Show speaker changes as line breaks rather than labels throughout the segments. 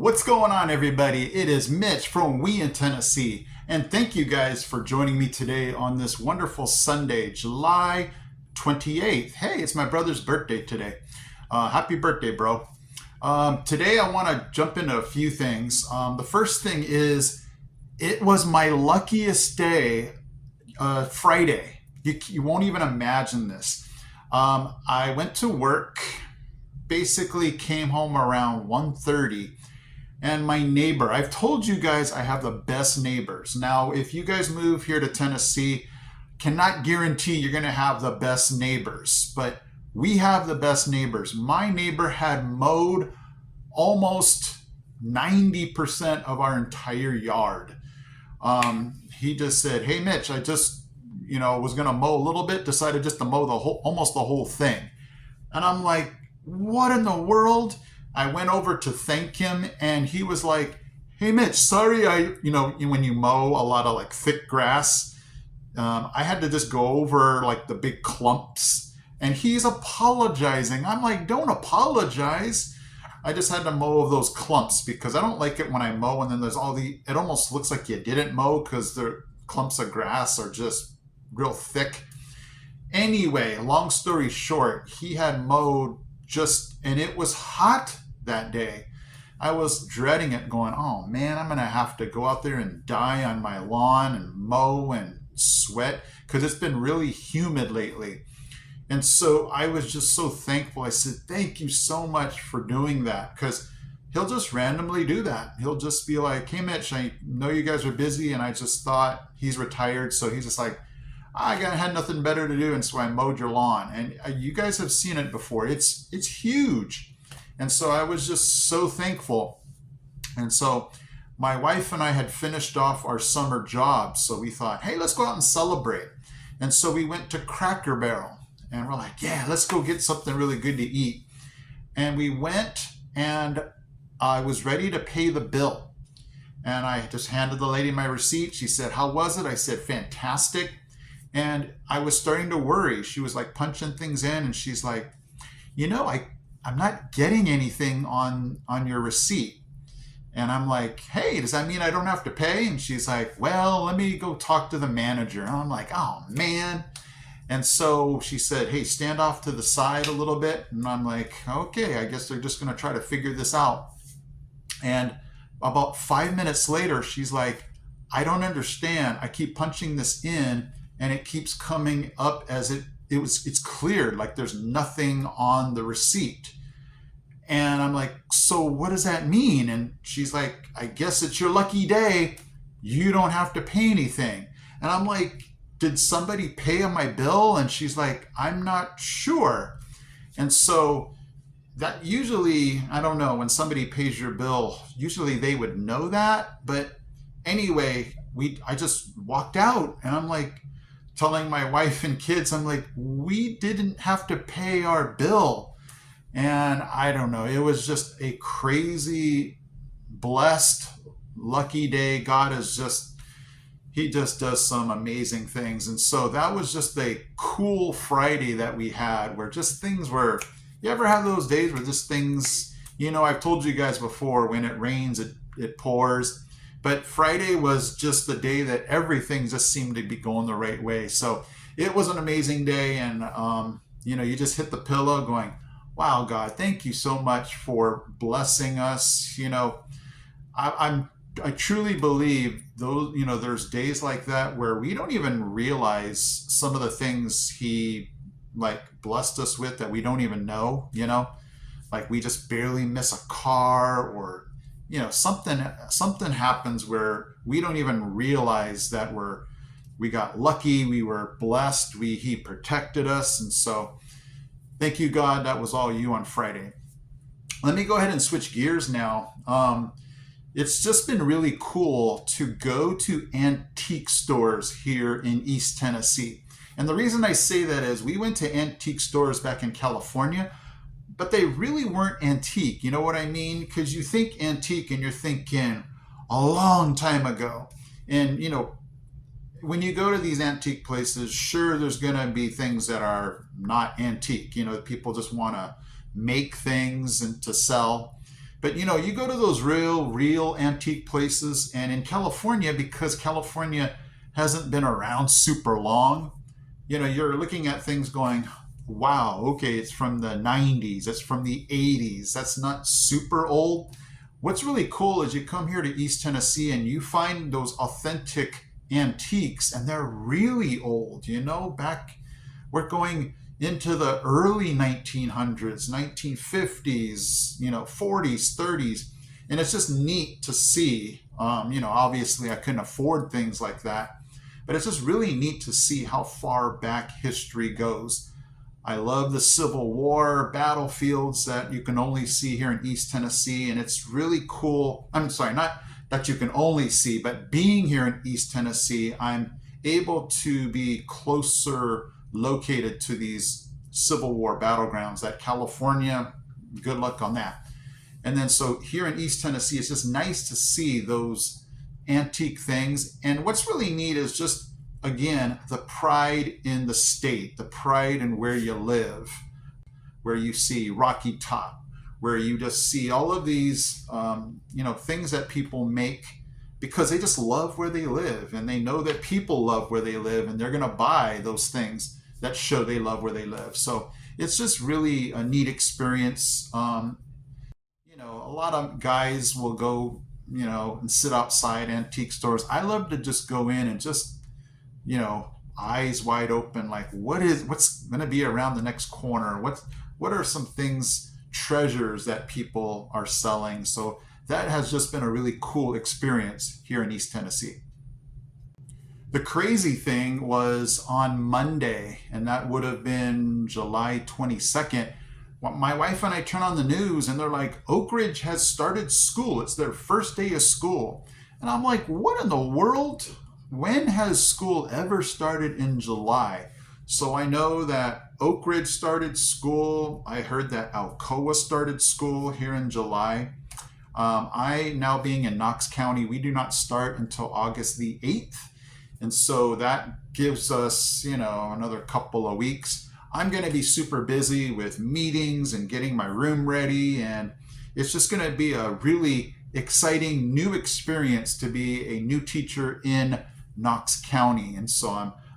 What's going on, everybody? It is Mitch from We in Tennessee, and thank you guys for joining me today on this wonderful Sunday, July 28th. Hey, it's my brother's birthday today. Happy birthday, bro. Today, I want to jump into a few things. The first thing is, it was my luckiest day, Friday. You won't even imagine this. I went to work, basically came home around 1:30, and my neighbor, I've told you guys I have the best neighbors. Now, if you guys move here to Tennessee, cannot guarantee you're going to have the best neighbors, but we have the best neighbors. My neighbor had mowed almost 90% of our entire yard. He just said, "Hey, Mitch, I just, was going to mow a little bit, decided just to mow almost the whole thing." And I'm like, what in the world? I went over to thank him, and he was like, "Hey, Mitch, sorry, when you mow a lot of like thick grass, I had to just go over like the big clumps." And he's apologizing. I'm like, "Don't apologize. I just had to mow of those clumps because I don't like it when I mow and then there's it almost looks like you didn't mow because the clumps of grass are just real thick." Anyway, long story short, he had mowed and it was hot that day. I was dreading it, going, "Oh man, I'm going to have to go out there and die on my lawn and mow and sweat," because it's been really humid lately. And so I was just so thankful. I said, "Thank you so much for doing that," because he'll just randomly do that. He'll just be like, "Hey, Mitch, I know you guys are busy," and I just thought he's retired. So he's just like, had nothing better to do, and so I mowed your lawn. And you guys have seen it before. It's huge. And so I was just so thankful. And so my wife and I had finished off our summer jobs, so we thought, hey, let's go out and celebrate. And so we went to Cracker Barrel, and we're like, yeah, let's go get something really good to eat. And we went, and I was ready to pay the bill. And I just handed the lady my receipt. She said, "How was it?" I said, "Fantastic." And I was starting to worry. She was like punching things in, and she's like, I'm not getting anything on your receipt." And I'm like, "Hey, does that mean I don't have to pay?" And she's like, "Well, let me go talk to the manager." And I'm like, "Oh man." And so she said, "Hey, stand off to the side a little bit." And I'm like, "Okay, I guess they're just going to try to figure this out." And about 5 minutes later, she's like, "I don't understand. I keep punching this in and it keeps coming up as it's cleared, like there's nothing on the receipt." And I'm like, "So what does that mean?" And she's like, "I guess it's your lucky day. You don't have to pay anything." And I'm like, "Did somebody pay on my bill?" And she's like, "I'm not sure." And so that usually, I don't know, when somebody pays your bill, usually they would know that. But anyway, I just walked out, and I'm like, telling my wife and kids, I'm like, "We didn't have to pay our bill." And I don't know, it was just a crazy, blessed, lucky day. He just does some amazing things. And so that was just a cool Friday that we had, where just things were, you ever have those days where just things, I've told you guys before, when it rains, it pours. But Friday was just the day that everything just seemed to be going the right way. So it was an amazing day. And, you just hit the pillow going, "Wow, God, thank you so much for blessing us." I truly believe there's days like that where we don't even realize some of the things he like blessed us with that we don't even know, like we just barely miss a car, or something happens where we don't even realize that we got lucky, we were blessed, he protected us. And so thank you, God. That was all you on Friday. Let me go ahead and switch gears now. It's just been really cool to go to antique stores here in East Tennessee. And the reason I say that is we went to antique stores back in California, but they really weren't antique. You know what I mean? Because you think antique and you're thinking a long time ago. And, when you go to these antique places, sure, there's going to be things that are not antique. People just want to make things and to sell. But you know, you go to those real antique places, and in California, because California hasn't been around super long, you know, you're looking at things going, wow, okay, it's from the 90s, it's from the 80s, that's not super old. What's really cool is you come here to East Tennessee and you find those authentic antiques, and they're really old, you know, back, we're going into the early 1900s, 1950s, you know, 40s, 30s. And it's just neat to see. You know, obviously I couldn't afford things like that, but it's just really neat to see how far back history goes. I love the Civil War battlefields that you can only see here in East Tennessee, and it's really cool. I'm sorry, not that you can only see, but being here in East Tennessee, I'm able to be closer located to these Civil War battlegrounds. That California, good luck on that. And then so here in East Tennessee, it's just nice to see those antique things. And what's really neat is just, again, the pride in the state, the pride in where you live, where you see Rocky Top, where you just see all of these, you know, things that people make because they just love where they live, and they know that people love where they live, and they're going to buy those things that show they love where they live. So it's just really a neat experience. You know, a lot of guys will go, you know, and sit outside antique stores. I love to just go in and just, you know, eyes wide open, like what's going to be around the next corner? What are some things, treasures that people are selling? So that has just been a really cool experience here in East Tennessee. The crazy thing was on Monday, and that would have been July 22nd. My wife and I turn on the news and they're like, Oak Ridge has started school. It's their first day of school. And I'm like, what in the world? When has school ever started in July? So I know that Oak Ridge started school. I heard that Alcoa started school here in July. I, now being in Knox County, we do not start until August the 8th. And so that gives us, you know, another couple of weeks. I'm going to be super busy with meetings and getting my room ready. And it's just going to be a really exciting new experience to be a new teacher in Knox County. And so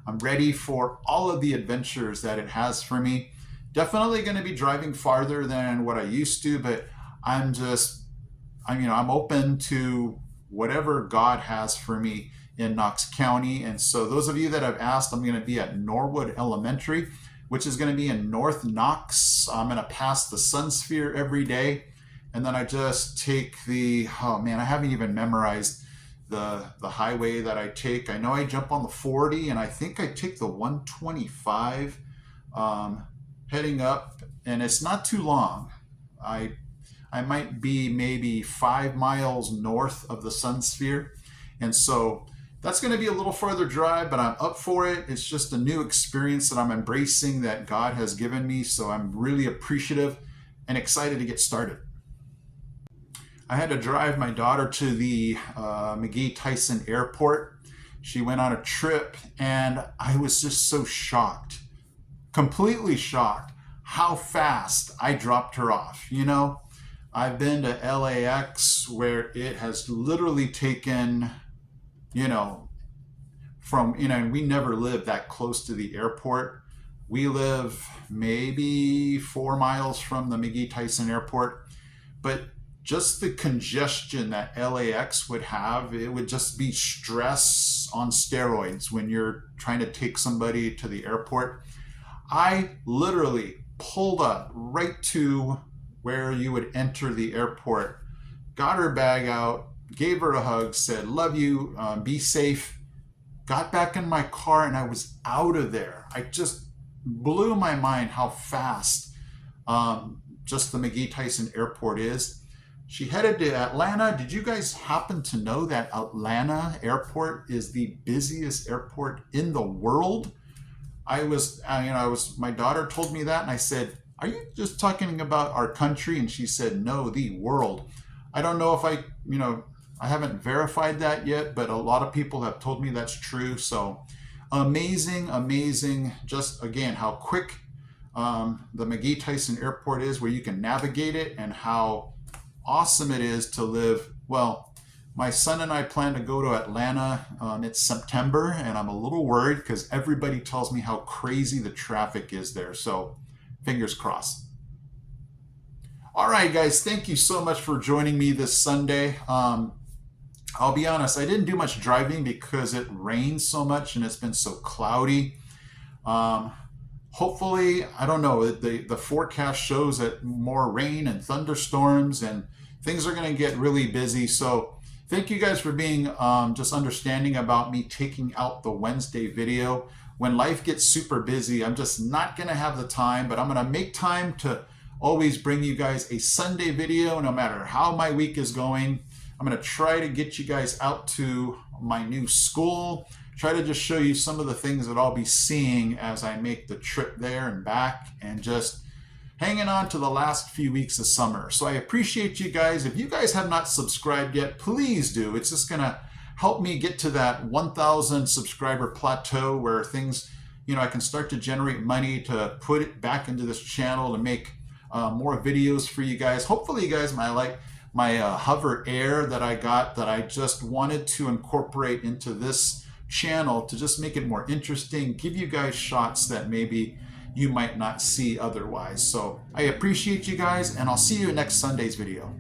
I'm ready for all of the adventures that it has for me. Definitely going to be driving farther than what I used to, but I'm open to whatever God has for me in Knox County. And so those of you that have asked, I'm going to be at Norwood Elementary, which is going to be in North Knox. I'm going to pass the Sun Sphere every day. And then I just take I haven't even memorized the highway that I take. I know I jump on the 40, and I think I take the 125 heading up, and it's not too long. I might be maybe 5 miles north of the Sun Sphere. And so that's going to be a little farther drive, but I'm up for it. It's just a new experience that I'm embracing, that God has given me. So I'm really appreciative and excited to get started. I had to drive my daughter to the McGee Tyson Airport. She went on a trip, and I was just so shocked, completely shocked, how fast I dropped her off. You know, I've been to LAX where it has literally taken, you know, and we never live that close to the airport. We live maybe 4 miles from the McGee Tyson Airport, but just the congestion that LAX would have, it would just be stress on steroids when you're trying to take somebody to the airport. I literally pulled up right to where you would enter the airport, got her bag out, gave her a hug, said, love you, be safe, got back in my car, and I was out of there. I just blew my mind how fast just the McGee Tyson Airport is. She headed to Atlanta. Did you guys happen to know that Atlanta Airport is the busiest airport in the world? My daughter told me that, and I said, are you just talking about our country? And she said, no, the world. I don't know if I haven't verified that yet, but a lot of people have told me that's true. So amazing. Just again, how quick the McGee Tyson Airport is, where you can navigate it, and how awesome it is to live. Well, my son and I plan to go to Atlanta. It's September, and I'm a little worried because everybody tells me how crazy the traffic is there. So fingers crossed. All right, guys, thank you so much for joining me this Sunday. I'll be honest, I didn't do much driving because it rains so much and it's been so cloudy. Um, Hopefully, I don't know, the forecast shows that more rain and thunderstorms and things are going to get really busy. So thank you guys for being just understanding about me taking out the Wednesday video. When life gets super busy, I'm just not going to have the time, but I'm going to make time to always bring you guys a Sunday video no matter how my week is going. I'm going to try to get you guys out to my new school, try to just show you some of the things that I'll be seeing as I make the trip there and back, and just hanging on to the last few weeks of summer. So I appreciate you guys. If you guys have not subscribed yet, please do. It's just going to help me get to that 1,000 subscriber plateau where things, I can start to generate money to put it back into this channel to make more videos for you guys. Hopefully you guys might like my Hover Air that I got, that I just wanted to incorporate into this channel to just make it more interesting, give you guys shots that maybe you might not see otherwise. So I appreciate you guys, and I'll see you in next Sunday's video.